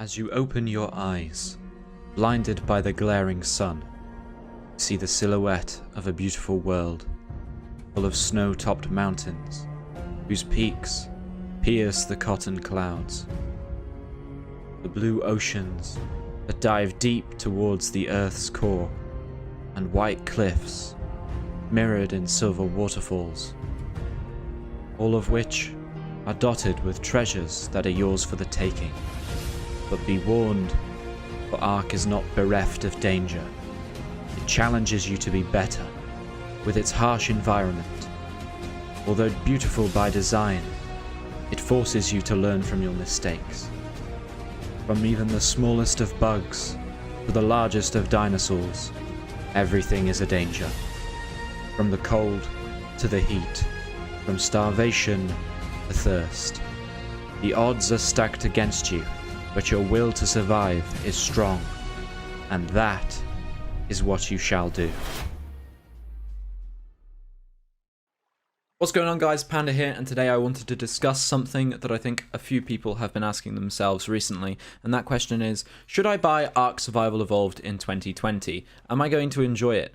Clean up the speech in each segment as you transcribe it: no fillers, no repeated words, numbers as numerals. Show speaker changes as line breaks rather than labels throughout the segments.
As you open your eyes, blinded by the glaring sun, you see the silhouette of a beautiful world, full of snow-topped mountains, whose peaks pierce the cotton clouds. The blue oceans that dive deep towards the Earth's core, and white cliffs mirrored in silver waterfalls, all of which are dotted with treasures that are yours for the taking. But be warned, for ARK is not bereft of danger. It challenges you to be better, with its harsh environment. Although beautiful by design, it forces you to learn from your mistakes. From even the smallest of bugs to the largest of dinosaurs, everything is a danger. From the cold to the heat, from starvation to thirst. The odds are stacked against you, but your will to survive is strong, and that is what you shall do.
What's going on, guys? Panda here, and today I wanted to discuss something that I think a few people have been asking themselves recently, and that question is, should I buy ARK Survival Evolved in 2020? Am I going to enjoy it?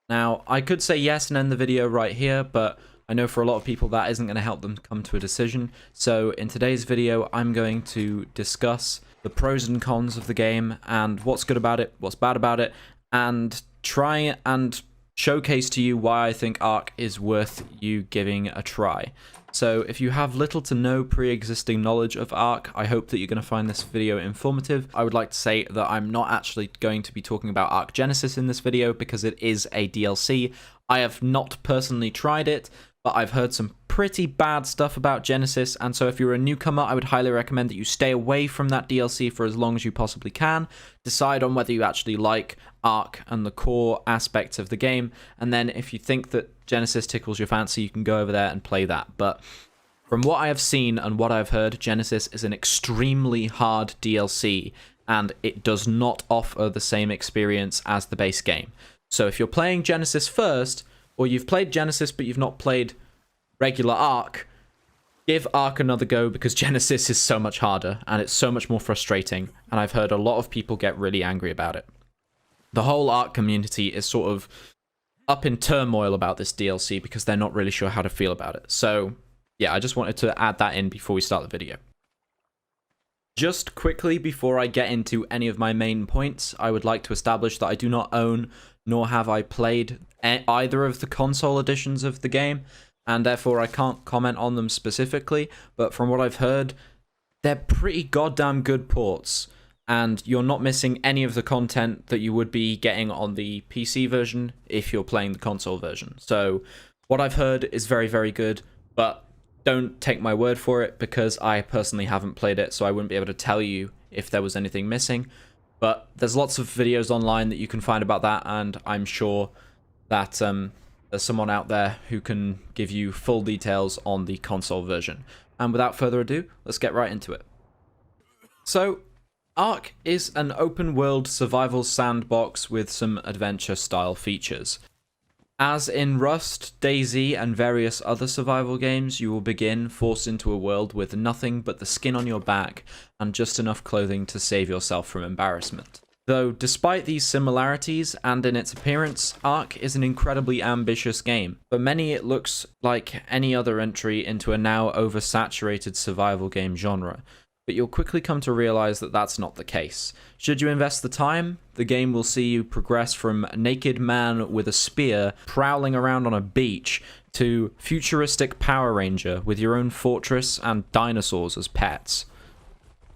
Now, I could say yes and end the video right here, but I know for a lot of people that isn't going to help them come to a decision. So in today's video, I'm going to discuss the pros and cons of the game and what's good about it, what's bad about it, and try and showcase to you why I think ARK is worth you giving a try. So if you have little to no pre-existing knowledge of ARK, I hope that you're going to find this video informative. I would like to say that I'm not actually going to be talking about ARK Genesis in this video because it is a DLC. I have not personally tried it, but I've heard some pretty bad stuff about Genesis, and so if you're a newcomer, I would highly recommend that you stay away from that DLC for as long as you possibly can. Decide on whether you actually like ARK and the core aspects of the game, and then if you think that Genesis tickles your fancy, you can go over there and play that. But from what I have seen and what I've heard, Genesis is an extremely hard DLC, and it does not offer the same experience as the base game. So if you're playing Genesis first, or you've played Genesis but you've not played regular ARK, give ARK another go, because Genesis is so much harder and it's so much more frustrating, and I've heard a lot of people get really angry about it. The whole ARK community is sort of up in turmoil about this DLC because they're not really sure how to feel about it. So yeah, I just wanted to add that in before we start the video. Just quickly before I get into any of my main points, I would like to establish that I do not own nor have I played either of the console editions of the game, and therefore I can't comment on them specifically, but from what I've heard, they're pretty goddamn good ports, and you're not missing any of the content that you would be getting on the PC version if you're playing the console version. So what I've heard is very, very good, but don't take my word for it because I personally haven't played it, so I wouldn't be able to tell you if there was anything missing. But there's lots of videos online that you can find about that, and I'm sure that there's someone out there who can give you full details on the console version. And without further ado, let's get right into it. So, ARK is an open-world survival sandbox with some adventure-style features. As in Rust, DayZ, and various other survival games, you will begin forced into a world with nothing but the skin on your back and just enough clothing to save yourself from embarrassment. Though, despite these similarities and in its appearance, ARK is an incredibly ambitious game. For many, it looks like any other entry into a now oversaturated survival game genre. But you'll quickly come to realize that that's not the case. Should you invest the time, the game will see you progress from a naked man with a spear prowling around on a beach to futuristic Power Ranger with your own fortress and dinosaurs as pets.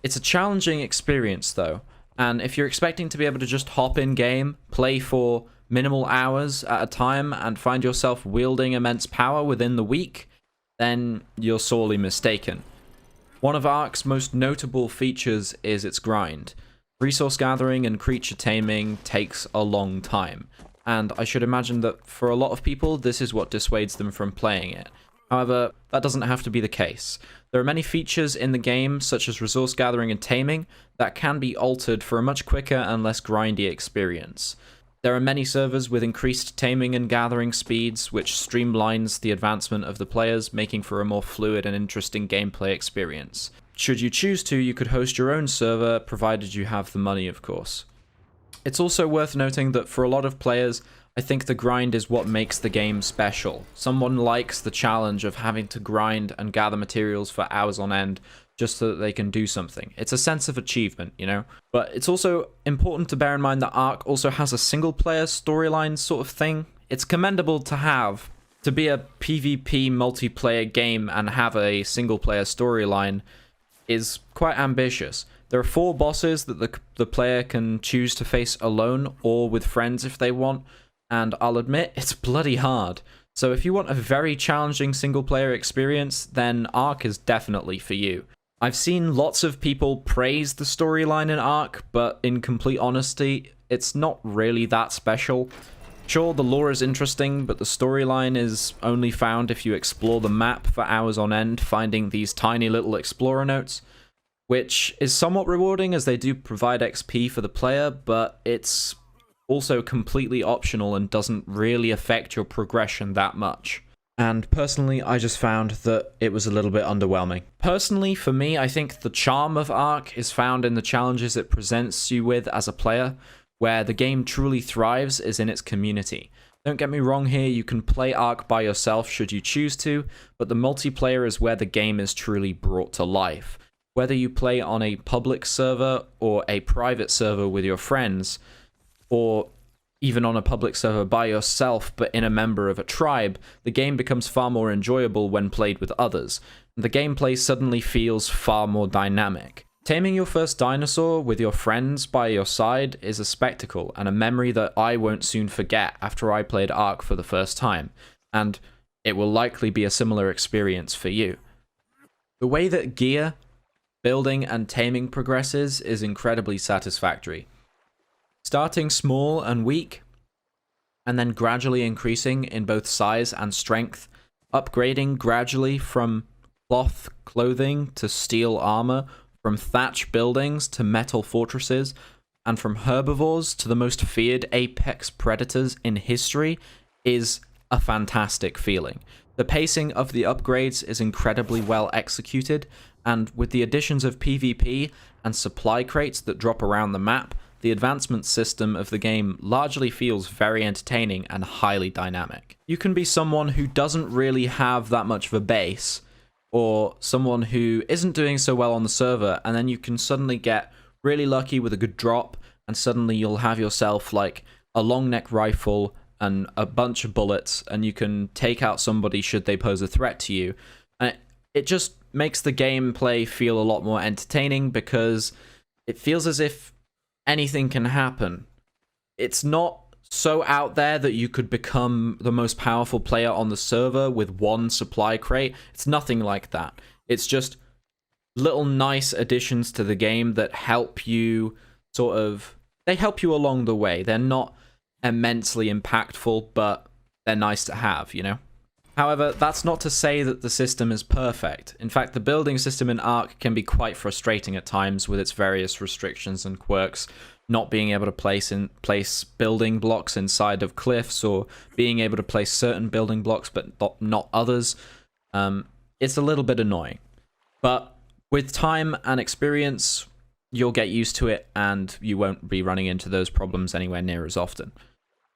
It's a challenging experience though, and if you're expecting to be able to just hop in game, play for minimal hours at a time, and find yourself wielding immense power within the week, then you're sorely mistaken. One of ARK's most notable features is its grind. Resource gathering and creature taming takes a long time, and I should imagine that for a lot of people this is what dissuades them from playing it. However, that doesn't have to be the case. There are many features in the game, such as resource gathering and taming, that can be altered for a much quicker and less grindy experience. There are many servers with increased taming and gathering speeds, which streamlines the advancement of the players, making for a more fluid and interesting gameplay experience. should you choose to, you could host your own server, provided you have the money, of course. It's also worth noting that for a lot of players, I think the grind is what makes the game special. Someone likes the challenge of having to grind and gather materials for hours on end just so that they can do something. It's a sense of achievement, you know? But it's also important to bear in mind that ARK also has a single-player storyline sort of thing. It's commendable to have. To be a PvP multiplayer game and have a single-player storyline is quite ambitious. There are 4 bosses that the player can choose to face alone or with friends if they want, and I'll admit, it's bloody hard. So if you want a very challenging single-player experience, then ARK is definitely for you. I've seen lots of people praise the storyline in ARK, but in complete honesty, it's not really that special. Sure, the lore is interesting, but the storyline is only found if you explore the map for hours on end, finding these tiny little explorer notes, which is somewhat rewarding as they do provide XP for the player, but it's also completely optional and doesn't really affect your progression that much. And personally, I just found that it was a little bit underwhelming. Personally, for me, I think the charm of ARK is found in the challenges it presents you with as a player. Where the game truly thrives is in its community. Don't get me wrong here, you can play ARK by yourself should you choose to, but the multiplayer is where the game is truly brought to life. Whether you play on a public server or a private server with your friends, or even on a public server by yourself but in a member of a tribe, the game becomes far more enjoyable when played with others. The gameplay suddenly feels far more dynamic. Taming your first dinosaur with your friends by your side is a spectacle and a memory that I won't soon forget after I played ARK for the first time, and it will likely be a similar experience for you. The way that gear, building, and taming progresses is incredibly satisfactory. Starting small and weak, and then gradually increasing in both size and strength, upgrading gradually from cloth clothing to steel armor, from thatch buildings to metal fortresses, and from herbivores to the most feared apex predators in history is a fantastic feeling. The pacing of the upgrades is incredibly well executed, and with the additions of PvP and supply crates that drop around the map, the advancement system of the game largely feels very entertaining and highly dynamic. You can be someone who doesn't really have that much of a base, or someone who isn't doing so well on the server, and then you can suddenly get really lucky with a good drop, and suddenly you'll have yourself like a long neck rifle and a bunch of bullets, and you can take out somebody should they pose a threat to you. And it just makes the gameplay feel a lot more entertaining because it feels as if anything can happen. It's not so out there that you could become the most powerful player on the server with one supply crate. It's nothing like that. It's just little nice additions to the game that help you they help you along the way. They're not immensely impactful, but they're nice to have, you know? However, that's not to say that the system is perfect. In fact, the building system in ARK can be quite frustrating at times with its various restrictions and quirks, not being able to place building blocks inside of cliffs, or being able to place certain building blocks but not others. It's a little bit annoying. But with time and experience, you'll get used to it and you won't be running into those problems anywhere near as often.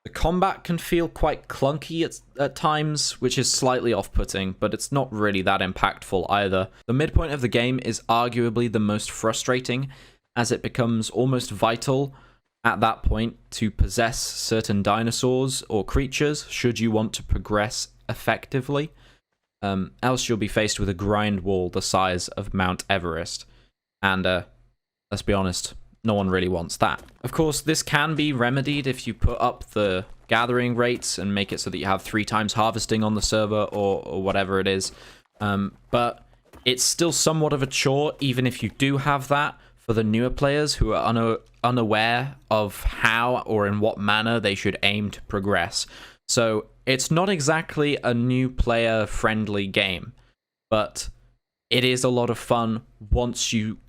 The combat can feel quite clunky at times, which is slightly off-putting, but it's not really that impactful either. The midpoint of the game is arguably the most frustrating, as it becomes almost vital at that point to possess certain dinosaurs or creatures should you want to progress effectively. Else you'll be faced with a grind wall the size of Mount Everest. And let's be honest, no one really wants that. Of course, this can be remedied if you put up the gathering rates and make it so that you have 3 times harvesting on the server or whatever it is. But it's still somewhat of a chore, even if you do have that, for the newer players who are unaware of how or in what manner they should aim to progress. So it's not exactly a new player-friendly game, but it is a lot of fun once you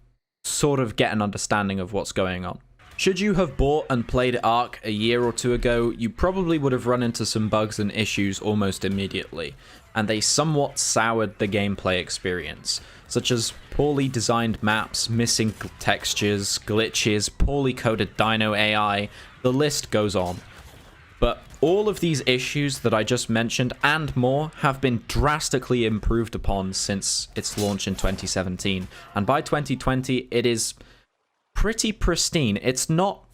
sort of get an understanding of what's going on. Should you have bought and played ARK a year or 2 ago, you probably would have run into some bugs and issues almost immediately. and they somewhat soured the gameplay experience, such as poorly designed maps, missing textures, glitches, poorly coded dino AI, the list goes on. But all of these issues that I just mentioned and more have been drastically improved upon since its launch in 2017, and by 2020 it is pretty pristine. It's not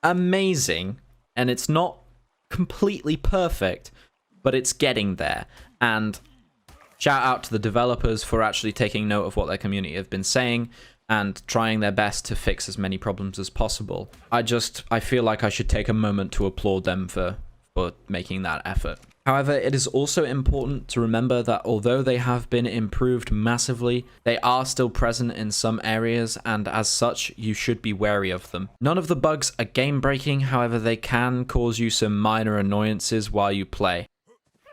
amazing, and it's not completely perfect, but it's getting there. And shout out to the developers for actually taking note of what their community have been saying and trying their best to fix as many problems as possible. I feel like I should take a moment to applaud them for making that effort. However, it is also important to remember that although they have been improved massively, they are still present in some areas, and as such, you should be wary of them. None of the bugs are game-breaking, however, they can cause you some minor annoyances while you play.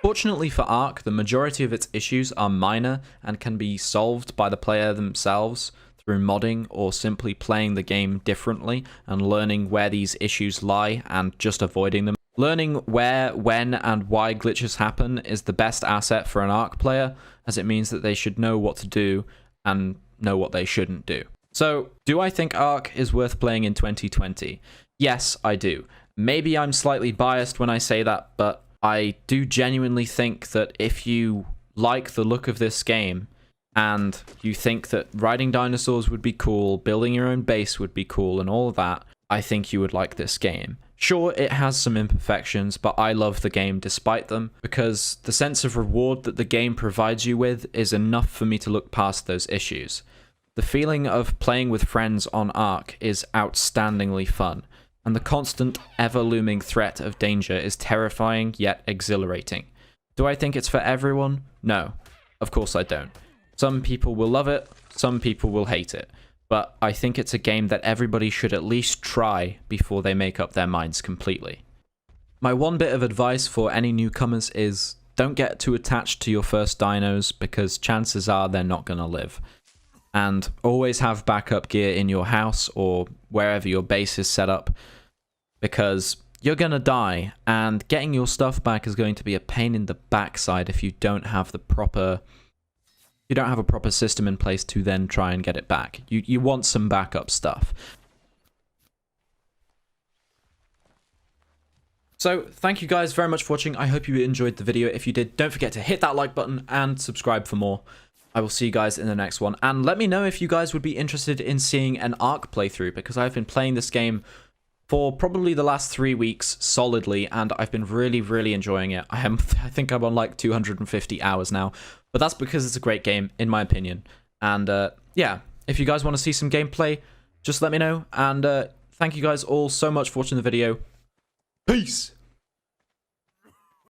Fortunately for ARK, the majority of its issues are minor and can be solved by the player themselves through modding or simply playing the game differently and learning where these issues lie and just avoiding them. Learning where, when, and why glitches happen is the best asset for an ARK player, as it means that they should know what to do and know what they shouldn't do. So, do I think ARK is worth playing in 2020? Yes, I do. Maybe I'm slightly biased when I say that, but I do genuinely think that if you like the look of this game, and you think that riding dinosaurs would be cool, building your own base would be cool, and all of that, I think you would like this game. Sure, it has some imperfections, but I love the game despite them, because the sense of reward that the game provides you with is enough for me to look past those issues. The feeling of playing with friends on ARK is outstandingly fun, and the constant, ever-looming threat of danger is terrifying yet exhilarating. Do I think it's for everyone? No, of course I don't. Some people will love it, some people will hate it, but I think it's a game that everybody should at least try before they make up their minds completely. My one bit of advice for any newcomers is don't get too attached to your first dinos, because chances are they're not going to live. And always have backup gear in your house or wherever your base is set up, because you're going to die, and getting your stuff back is going to be a pain in the backside if you don't have the proper... You don't have a proper system in place to then try and get it back. You want some backup stuff. So, thank you guys very much for watching. I hope you enjoyed the video. If you did, don't forget to hit that like button and subscribe for more. I will see you guys in the next one. And let me know if you guys would be interested in seeing an ARK playthrough, because I've been playing this game for probably the last 3 weeks solidly, and I've been really, really enjoying it. I think I'm on like 250 hours now, but that's because it's a great game, in my opinion. And yeah, if you guys want to see some gameplay, just let me know. And thank you guys all so much for watching the video. Peace!